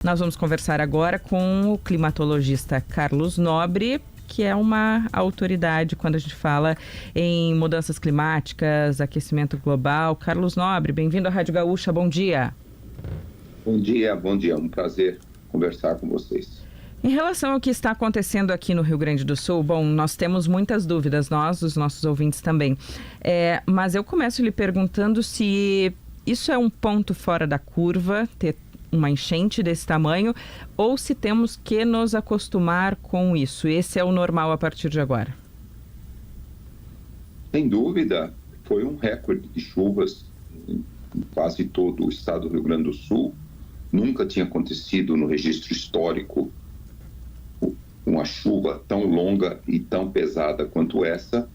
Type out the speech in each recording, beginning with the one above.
Nós vamos conversar agora com o climatologista Carlos Nobre, que é uma autoridade quando a gente fala em mudanças climáticas, aquecimento global. Carlos Nobre, bem-vindo à Rádio Gaúcha, bom dia. Bom dia, um prazer conversar com vocês. Em relação ao que está acontecendo aqui no Rio Grande do Sul, bom, nós temos muitas dúvidas, os nossos ouvintes também, mas eu começo lhe perguntando se isso é um ponto fora da curva, ter uma enchente desse tamanho, ou se temos que nos acostumar com isso. Esse é o normal a partir de agora. Sem dúvida, foi um recorde de chuvas em quase todo o estado do Rio Grande do Sul. Nunca tinha acontecido no registro histórico uma chuva tão longa e tão pesada quanto essa,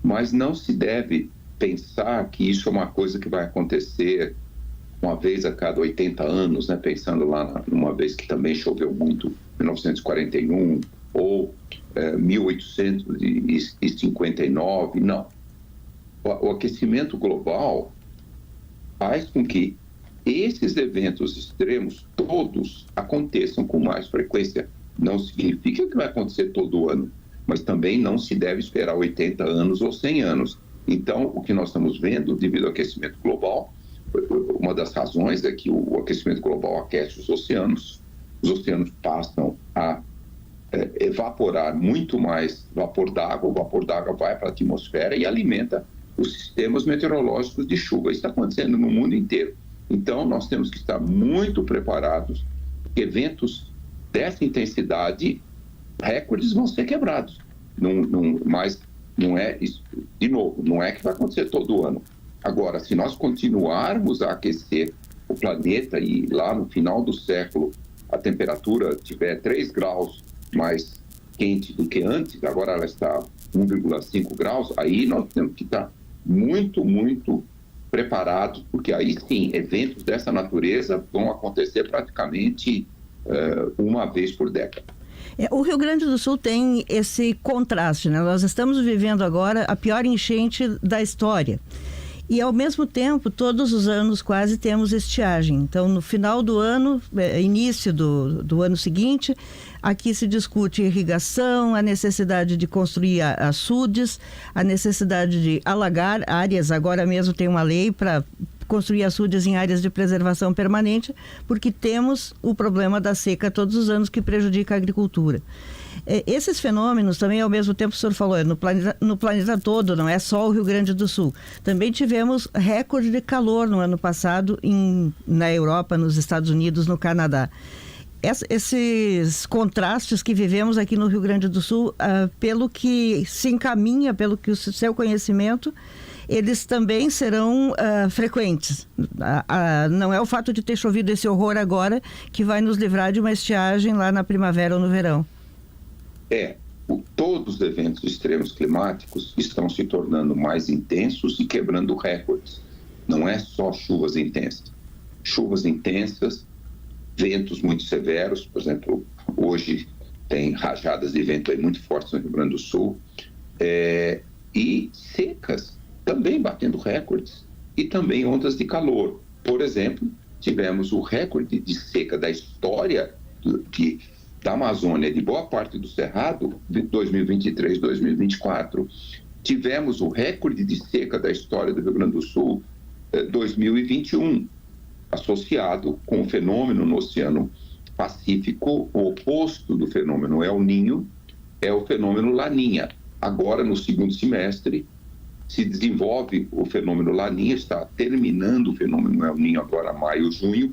mas não se deve pensar que isso é uma coisa que vai acontecer uma vez a cada 80 anos, né? Pensando lá numa vez que também choveu muito, 1941 ou 1859, não. O aquecimento global faz com que esses eventos extremos todos aconteçam com mais frequência. Não significa que vai acontecer todo ano, mas também não se deve esperar 80 anos ou 100 anos. Então, o que nós estamos vendo devido ao aquecimento global, uma das razões é que o aquecimento global aquece os oceanos passam a evaporar muito mais vapor d'água, o vapor d'água vai para a atmosfera e alimenta os sistemas meteorológicos de chuva. Isso está acontecendo no mundo inteiro. Então, nós temos que estar muito preparados, porque eventos dessa intensidade, recordes vão ser quebrados. Mas não é isso, de novo, não é que vai acontecer todo ano. Agora, se nós continuarmos a aquecer o planeta e lá no final do século a temperatura tiver 3 graus mais quente do que antes, agora ela está 1,5 graus, aí nós temos que estar muito, muito preparados, porque aí sim, eventos dessa natureza vão acontecer praticamente uma vez por década. O Rio Grande do Sul tem esse contraste, né? Nós estamos vivendo agora a pior enchente da história. E, ao mesmo tempo, todos os anos quase temos estiagem. Então, no final do ano, início do ano seguinte, aqui se discute irrigação, a necessidade de construir açudes, a necessidade de alagar áreas. Agora mesmo tem uma lei para construir açudes em áreas de preservação permanente, porque temos o problema da seca todos os anos que prejudica a agricultura. Esses fenômenos também, ao mesmo tempo, o senhor falou, no planeta todo, não é só o Rio Grande do Sul. Também tivemos recorde de calor no ano passado na Europa, nos Estados Unidos, no Canadá. Esses contrastes que vivemos aqui no Rio Grande do Sul, pelo que se encaminha, pelo que o seu conhecimento, eles também serão frequentes. Não é o fato de ter chovido esse horror agora que vai nos livrar de uma estiagem lá na primavera ou no verão. Todos os eventos extremos climáticos estão se tornando mais intensos e quebrando recordes. Não é só chuvas intensas. Chuvas intensas, ventos muito severos, por exemplo, hoje tem rajadas de vento aí muito fortes no Rio Grande do Sul, e secas, também batendo recordes, e também ondas de calor. Por exemplo, tivemos o recorde de seca da história da Amazônia, de boa parte do Cerrado, de 2023-2024. Tivemos o recorde de seca da história do Rio Grande do Sul, 2021, associado com o fenômeno no Oceano Pacífico. O oposto do fenômeno El Niño é o fenômeno Laninha. Agora, no segundo semestre, se desenvolve o fenômeno Laninha, está terminando o fenômeno El Niño agora, maio, junho,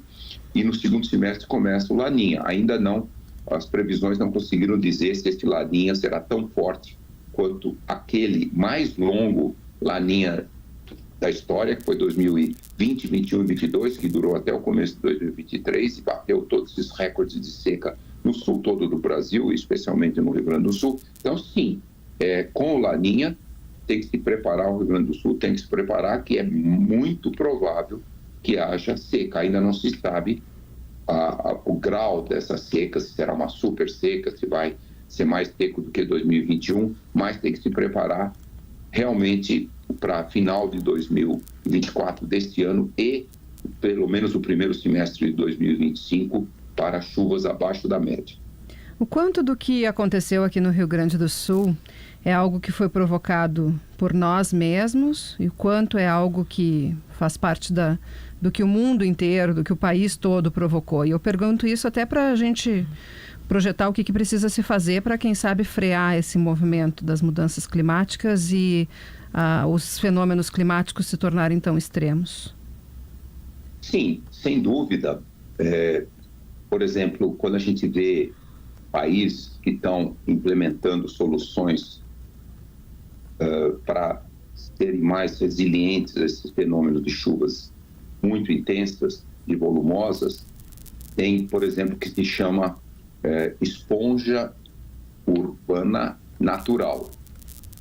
e no segundo semestre começa o Laninha. Ainda não, as previsões não conseguiram dizer se este Laninha será tão forte quanto aquele mais longo Laninha da história, que foi 2020, 21 e 22, que durou até o começo de 2023 e bateu todos esses recordes de seca no sul todo do Brasil, especialmente no Rio Grande do Sul. Então, sim, com o Laninha, tem que se preparar, o Rio Grande do Sul tem que se preparar, que é muito provável que haja seca. Ainda não se sabe o grau dessa seca, se será uma super seca, se vai ser mais seco do que 2021, mas tem que se preparar realmente para final de 2024 deste ano e pelo menos o primeiro semestre de 2025 para chuvas abaixo da média. O quanto do que aconteceu aqui no Rio Grande do Sul é algo que foi provocado por nós mesmos e o quanto é algo que faz parte do que o mundo inteiro, do que o país todo provocou? E eu pergunto isso até para a gente projetar o que precisa se fazer para, quem sabe, frear esse movimento das mudanças climáticas e os fenômenos climáticos se tornarem tão extremos. Sim, sem dúvida. Por exemplo, quando a gente vê países que estão implementando soluções para serem mais resilientes a esses fenômenos de chuvas muito intensas e volumosas, tem, por exemplo, o que se chama esponja urbana natural.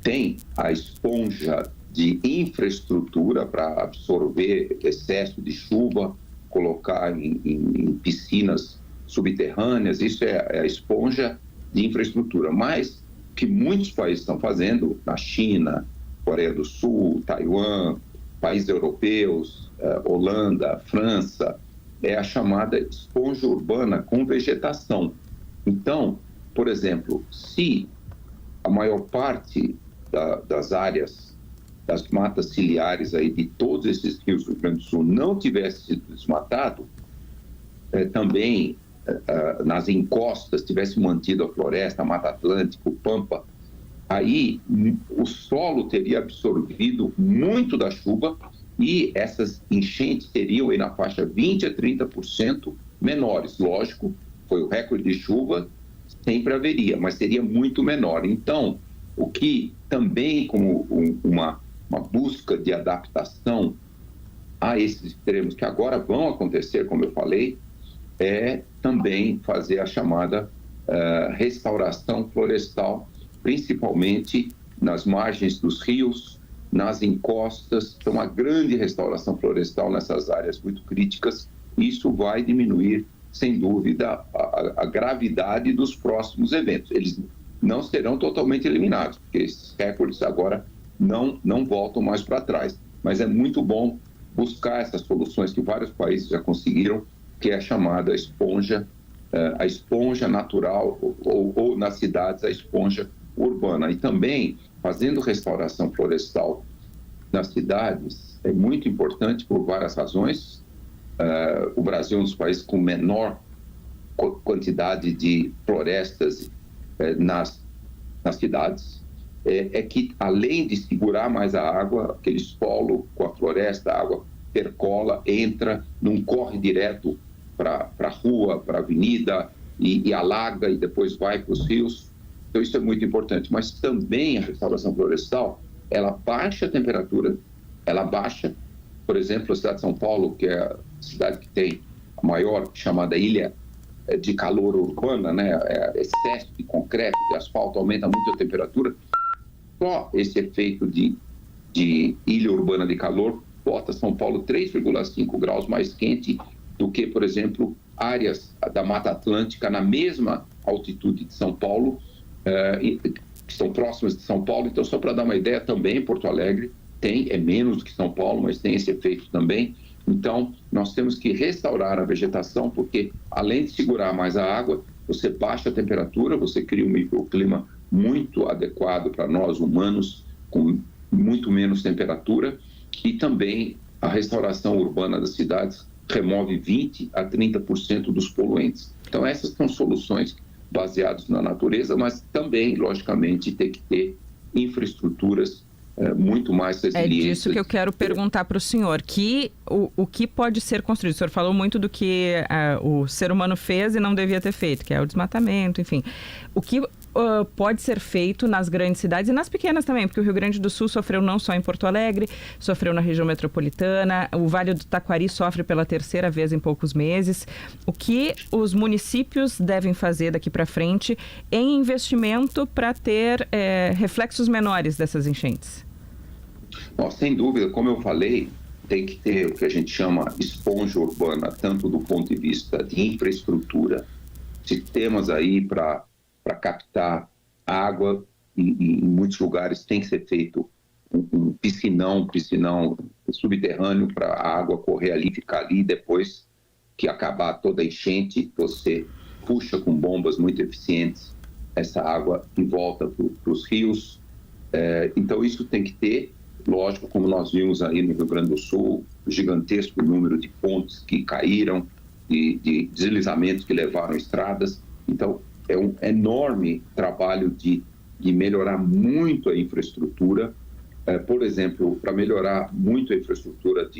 Tem a esponja de infraestrutura para absorver excesso de chuva, colocar em piscinas subterrâneas, isso é a esponja de infraestrutura. Mas o que muitos países estão fazendo, na China, Coreia do Sul, Taiwan, países europeus, Holanda, França, é a chamada esponja urbana com vegetação. Então, por exemplo, se a maior parte das áreas, das matas ciliares aí de todos esses rios do Rio Grande do Sul não tivesse sido desmatado, também nas encostas tivesse mantido a floresta, a Mata Atlântica, o Pampa, aí o solo teria absorvido muito da chuva e essas enchentes teriam aí na faixa 20% a 30% menores. Lógico, foi o recorde de chuva, sempre haveria, mas seria muito menor. Então, o que também como uma busca de adaptação a esses extremos que agora vão acontecer, como eu falei, é também fazer a chamada restauração florestal, principalmente nas margens dos rios, nas encostas. Então, uma grande restauração florestal nessas áreas muito críticas. Isso vai diminuir, sem dúvida, a gravidade dos próximos eventos. Eles não serão totalmente eliminados, porque esses recordes agora não voltam mais para trás. Mas é muito bom buscar essas soluções que vários países já conseguiram, que é a chamada esponja, a esponja natural, ou nas cidades a esponja urbana. E também, fazendo restauração florestal nas cidades, é muito importante por várias razões. O Brasil é um dos países com menor quantidade de florestas nas cidades. É que, além de segurar mais a água, aquele solo com a floresta, a água percola, entra, não corre direto para a rua, para a avenida, e alaga e depois vai para os rios. Então, isso é muito importante. Mas também a restauração florestal, ela baixa a temperatura, ela baixa, por exemplo, a cidade de São Paulo, que é a cidade que tem a maior chamada ilha de calor urbana, né? Excesso de concreto, de asfalto, aumenta muito a temperatura. Só esse efeito de ilha urbana de calor bota São Paulo 3,5 graus mais quente do que, por exemplo, áreas da Mata Atlântica na mesma altitude de São Paulo, que estão próximas de São Paulo. Então, só para dar uma ideia, também Porto Alegre é menos do que São Paulo, mas tem esse efeito também. Então, nós temos que restaurar a vegetação, porque além de segurar mais a água, você baixa a temperatura, você cria um microclima muito adequado para nós humanos, com muito menos temperatura, e também a restauração urbana das cidades remove 20% a 30% dos poluentes. Então, essas são soluções baseadas na natureza, mas também, logicamente, tem que ter infraestruturas muito mais resilientes. É disso que eu quero perguntar para o senhor, o que pode ser construído? O senhor falou muito do que o ser humano fez e não devia ter feito, que é o desmatamento, enfim. O que pode ser feito nas grandes cidades e nas pequenas também, porque o Rio Grande do Sul sofreu não só em Porto Alegre, sofreu na região metropolitana, o Vale do Taquari sofre pela terceira vez em poucos meses. O que os municípios devem fazer daqui para frente em investimento para ter reflexos menores dessas enchentes? Bom, sem dúvida, como eu falei, tem que ter o que a gente chama esponja urbana, tanto do ponto de vista de infraestrutura, sistemas aí para captar água. Em muitos lugares tem que ser feito um piscinão subterrâneo para a água correr ali, ficar ali e depois que acabar toda a enchente, você puxa com bombas muito eficientes essa água e volta para os rios. Então, isso tem que ter, lógico, como nós vimos aí no Rio Grande do Sul, o gigantesco número de pontes que caíram, de deslizamentos que levaram estradas. Então, é um enorme trabalho de melhorar muito a infraestrutura. Por exemplo, para melhorar muito a infraestrutura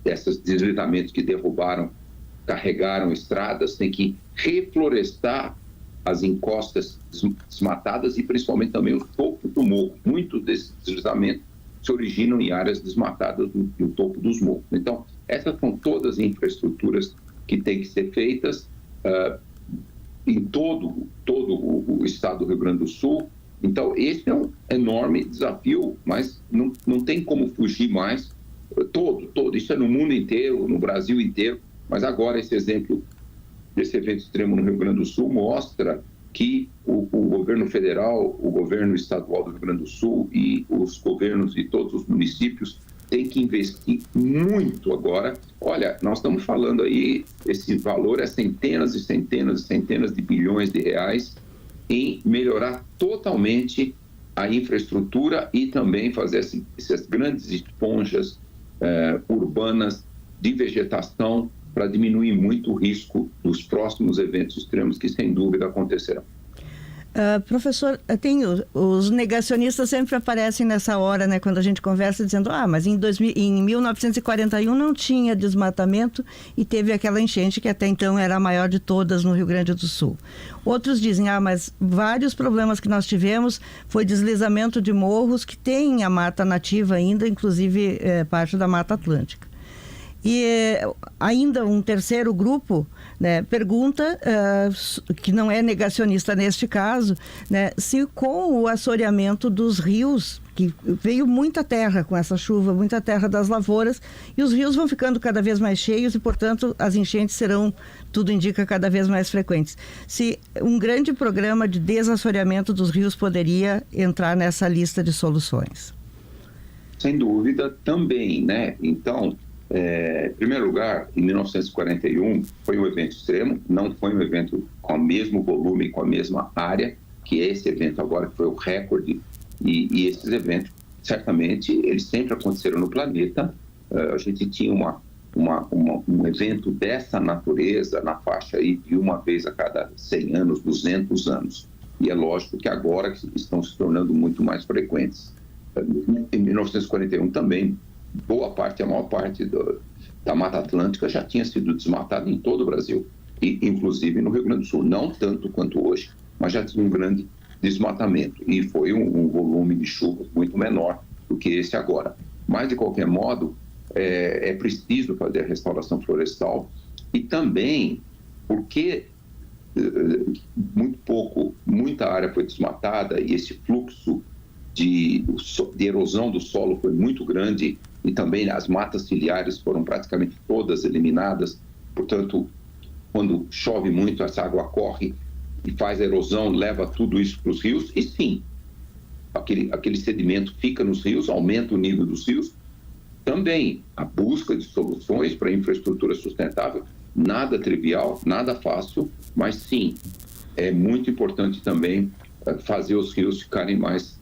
desses deslizamentos que derrubaram, carregaram estradas, tem que reflorestar as encostas desmatadas e principalmente também o topo do morro. Muitos desses deslizamentos se originam em áreas desmatadas no topo dos morros. Então, essas são todas as infraestruturas que têm que ser feitas em todo o estado do Rio Grande do Sul. Então, esse é um enorme desafio, mas não tem como fugir mais. Isso é no mundo inteiro, no Brasil inteiro, mas agora esse exemplo desse evento extremo no Rio Grande do Sul mostra que o governo federal, o governo estadual do Rio Grande do Sul e os governos de todos os municípios têm que investir muito agora. Olha, nós estamos falando aí, esse valor é centenas e centenas e centenas de bilhões de reais em melhorar totalmente a infraestrutura e também fazer essas grandes esponjas urbanas de vegetação para diminuir muito o risco dos próximos eventos extremos que, sem dúvida, acontecerão. Professor, os negacionistas sempre aparecem nessa hora, né, quando a gente conversa, dizendo, mas em 1941 não tinha desmatamento e teve aquela enchente que até então era a maior de todas no Rio Grande do Sul. Outros dizem, mas vários problemas que nós tivemos foi deslizamento de morros que tem a mata nativa ainda, inclusive parte da Mata Atlântica. E ainda um terceiro grupo, né, pergunta, que não é negacionista neste caso, né, se com o assoreamento dos rios, que veio muita terra com essa chuva, muita terra das lavouras, e os rios vão ficando cada vez mais cheios e, portanto, as enchentes serão, tudo indica, cada vez mais frequentes. Se um grande programa de desassoreamento dos rios poderia entrar nessa lista de soluções. Sem dúvida, também, né? Então, em primeiro lugar, em 1941 foi um evento extremo, não foi um evento com o mesmo volume, com a mesma área, que é esse evento agora, que foi o recorde, e esses eventos, certamente, eles sempre aconteceram no planeta. A gente tinha um evento dessa natureza na faixa aí de uma vez a cada 100 anos, 200 anos, e é lógico que agora estão se tornando muito mais frequentes. Em 1941 também, a maior parte da Mata Atlântica já tinha sido desmatada em todo o Brasil, e inclusive no Rio Grande do Sul, não tanto quanto hoje, mas já tinha um grande desmatamento, e foi um volume de chuva muito menor do que esse agora. Mas, de qualquer modo, é preciso fazer a restauração florestal, e também porque muita área foi desmatada, e esse fluxo de erosão do solo foi muito grande, e também as matas ciliares foram praticamente todas eliminadas. Portanto, quando chove muito, essa água corre e faz a erosão, leva tudo isso para os rios, e sim, aquele sedimento fica nos rios, aumenta o nível dos rios. Também a busca de soluções para infraestrutura sustentável, nada trivial, nada fácil, mas sim, é muito importante também fazer os rios ficarem mais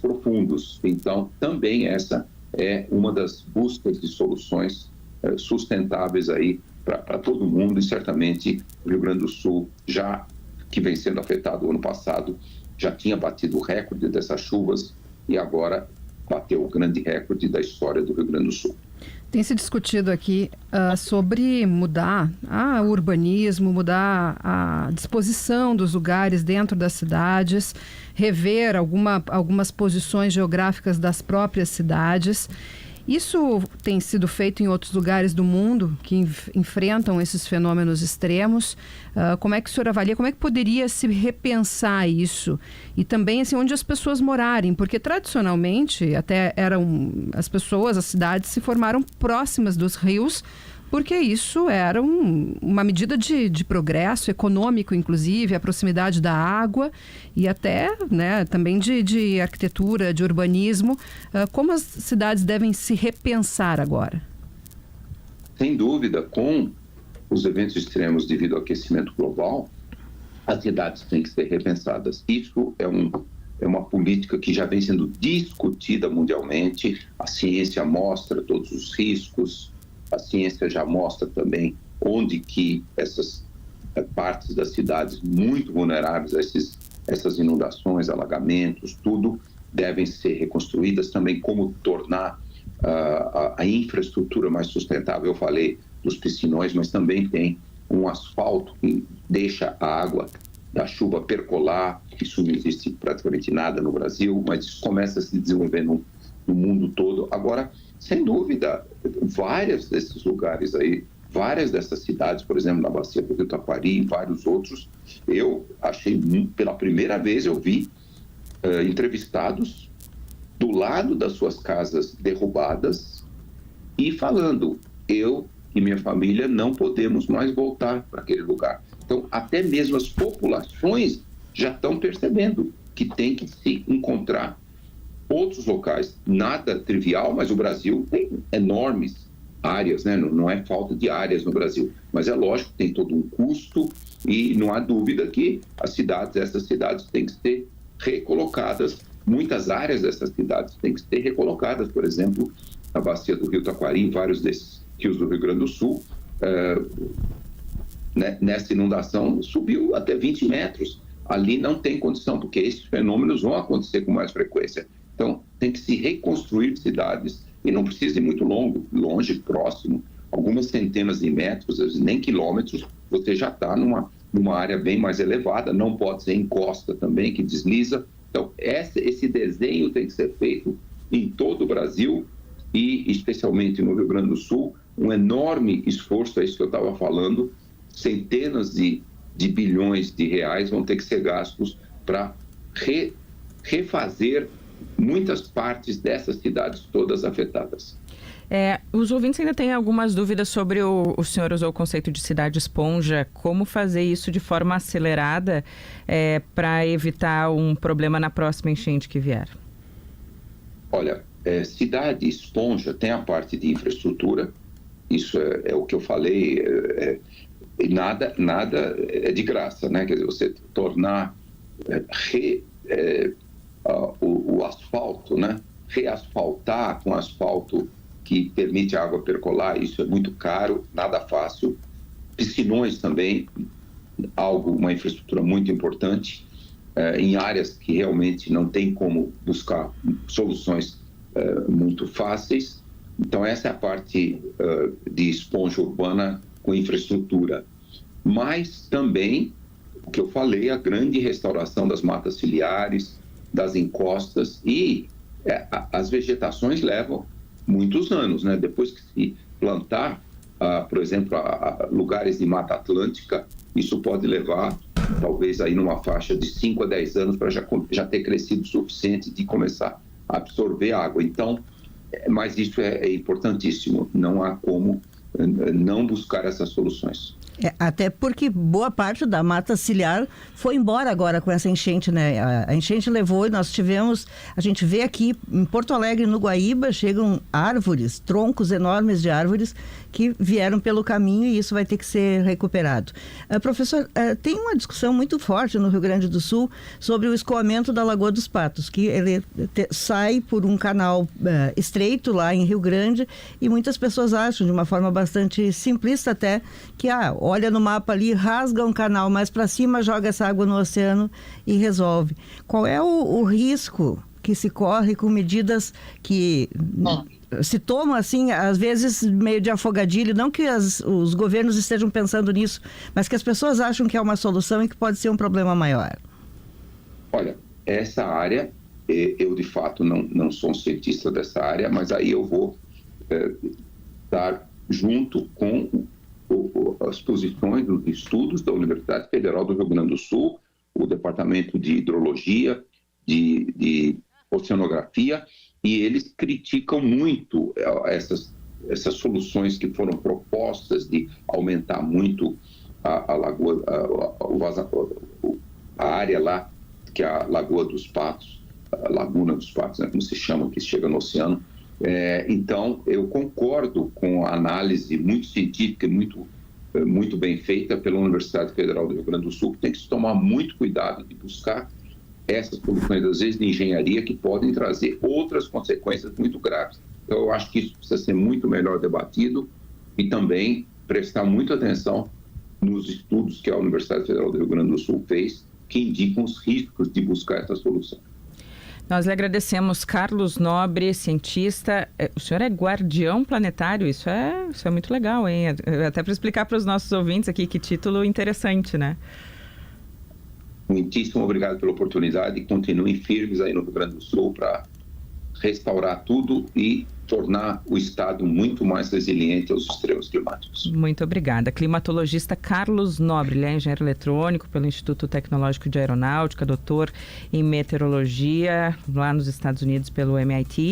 profundos. Então, também essa é uma das buscas de soluções sustentáveis aí para todo mundo, e certamente o Rio Grande do Sul, já que vem sendo afetado o ano passado, já tinha batido o recorde dessas chuvas e agora bateu o grande recorde da história do Rio Grande do Sul. Tem se discutido aqui sobre mudar o urbanismo, mudar a disposição dos lugares dentro das cidades, rever algumas posições geográficas das próprias cidades. Isso tem sido feito em outros lugares do mundo que enfrentam esses fenômenos extremos. Como é que o senhor avalia? Como é que poderia se repensar isso? E também, assim, onde as pessoas morarem? Porque, tradicionalmente, até as cidades se formaram próximas dos rios, porque isso era uma medida de progresso econômico, inclusive, a proximidade da água e até, né, também de arquitetura, de urbanismo. Como as cidades devem se repensar agora? sem dúvida, com os eventos extremos devido ao aquecimento global, as cidades têm que ser repensadas. Isso é uma política que já vem sendo discutida mundialmente. A ciência mostra todos os riscos, a ciência já mostra também onde que essas partes das cidades muito vulneráveis a essas inundações, alagamentos, tudo devem ser reconstruídas. Também como tornar a infraestrutura mais sustentável. Eu falei dos piscinões, mas também tem um asfalto que deixa a água da chuva percolar. Isso não existe praticamente nada no Brasil, mas isso começa a se desenvolver no mundo todo. Agora, sem dúvida, vários desses lugares aí, várias dessas cidades, por exemplo, na Bacia do Rio Taquari e vários outros, eu achei, pela primeira vez, eu vi entrevistados do lado das suas casas derrubadas e falando, eu e minha família não podemos mais voltar para aquele lugar. Então, até mesmo as populações já estão percebendo que tem que se encontrar outros locais. Nada trivial, mas o Brasil tem enormes áreas, né? Não é falta de áreas no Brasil, mas é lógico que tem todo um custo e não há dúvida que essas cidades têm que ser recolocadas. Muitas áreas dessas cidades têm que ser recolocadas. Por exemplo, a Bacia do Rio Taquari, em vários desses rios do Rio Grande do Sul, nessa inundação subiu até 20 metros. Ali não tem condição, porque esses fenômenos vão acontecer com mais frequência. Então, tem que se reconstruir cidades, e não precisa ir muito longe, próximo, algumas centenas de metros, às vezes nem quilômetros, você já está numa área bem mais elevada. Não pode ser em costa também, que desliza. Então, esse desenho tem que ser feito em todo o Brasil e especialmente no Rio Grande do Sul. Um enorme esforço, é isso que eu estava falando, centenas de bilhões de reais vão ter que ser gastos para refazer muitas partes dessas cidades todas afetadas. Os ouvintes ainda têm algumas dúvidas sobre o senhor usou o conceito de cidade esponja. Como fazer isso de forma acelerada para evitar um problema na próxima enchente que vier? Olha, cidade esponja tem a parte de infraestrutura. Isso é o que eu falei. Nada é de graça, né? Quer dizer, você tornar o asfalto, né? Reasfaltar com asfalto que permite a água percolar, isso é muito caro, nada fácil. Piscinões também, uma infraestrutura muito importante, em áreas que realmente não tem como buscar soluções muito fáceis. Então, essa é a parte de esponja urbana com infraestrutura. Mas também, o que eu falei, a grande restauração das matas ciliares, das encostas, e as vegetações levam muitos anos, né? Depois que se plantar, por exemplo, lugares de Mata Atlântica, isso pode levar, talvez, aí numa faixa de 5 a 10 anos para já ter crescido o suficiente de começar a absorver água. Então, mas isso é importantíssimo, não há como não buscar essas soluções. Até porque boa parte da mata ciliar foi embora agora com essa enchente, né? A enchente levou e nós tivemos, a gente vê aqui em Porto Alegre, no Guaíba, chegam árvores, troncos enormes de árvores que vieram pelo caminho e isso vai ter que ser recuperado. Professor, tem uma discussão muito forte no Rio Grande do Sul sobre o escoamento da Lagoa dos Patos, que ele sai por um canal estreito lá em Rio Grande e muitas pessoas acham, de uma forma bastante simplista até, que olha no mapa ali, rasga um canal mais para cima, joga essa água no oceano e resolve. Qual é o risco que se corre com medidas que se tomam, assim, às vezes meio de afogadilho? Não que os governos estejam pensando nisso, mas que as pessoas acham que é uma solução e que pode ser um problema maior. Olha, essa área, eu de fato não sou um cientista dessa área, mas aí eu vou estar junto com as posições dos estudos da Universidade Federal do Rio Grande do Sul, o Departamento de Hidrologia, de Oceanografia, e eles criticam muito essas soluções que foram propostas de aumentar muito a lagoa, a área lá, que é a Lagoa dos Patos, a Laguna dos Patos, né, como se chama, que chega no oceano. Então, eu concordo com a análise muito científica e muito bem feita pela Universidade Federal do Rio Grande do Sul, que tem que se tomar muito cuidado de buscar essas soluções, às vezes, de engenharia, que podem trazer outras consequências muito graves. Então, eu acho que isso precisa ser muito melhor debatido e também prestar muita atenção nos estudos que a Universidade Federal do Rio Grande do Sul fez, que indicam os riscos de buscar essa solução. Nós lhe agradecemos, Carlos Nobre, cientista. O senhor é guardião planetário, isso é muito legal, hein? Até para explicar para os nossos ouvintes aqui, que título interessante, né? Muitíssimo obrigado pela oportunidade e continuem firmes aí no Rio Grande do Sul para restaurar tudo e tornar o Estado muito mais resiliente aos extremos climáticos. Muito obrigada. Climatologista Carlos Nobre, ele é engenheiro eletrônico pelo Instituto Tecnológico de Aeronáutica, doutor em meteorologia lá nos Estados Unidos pelo MIT.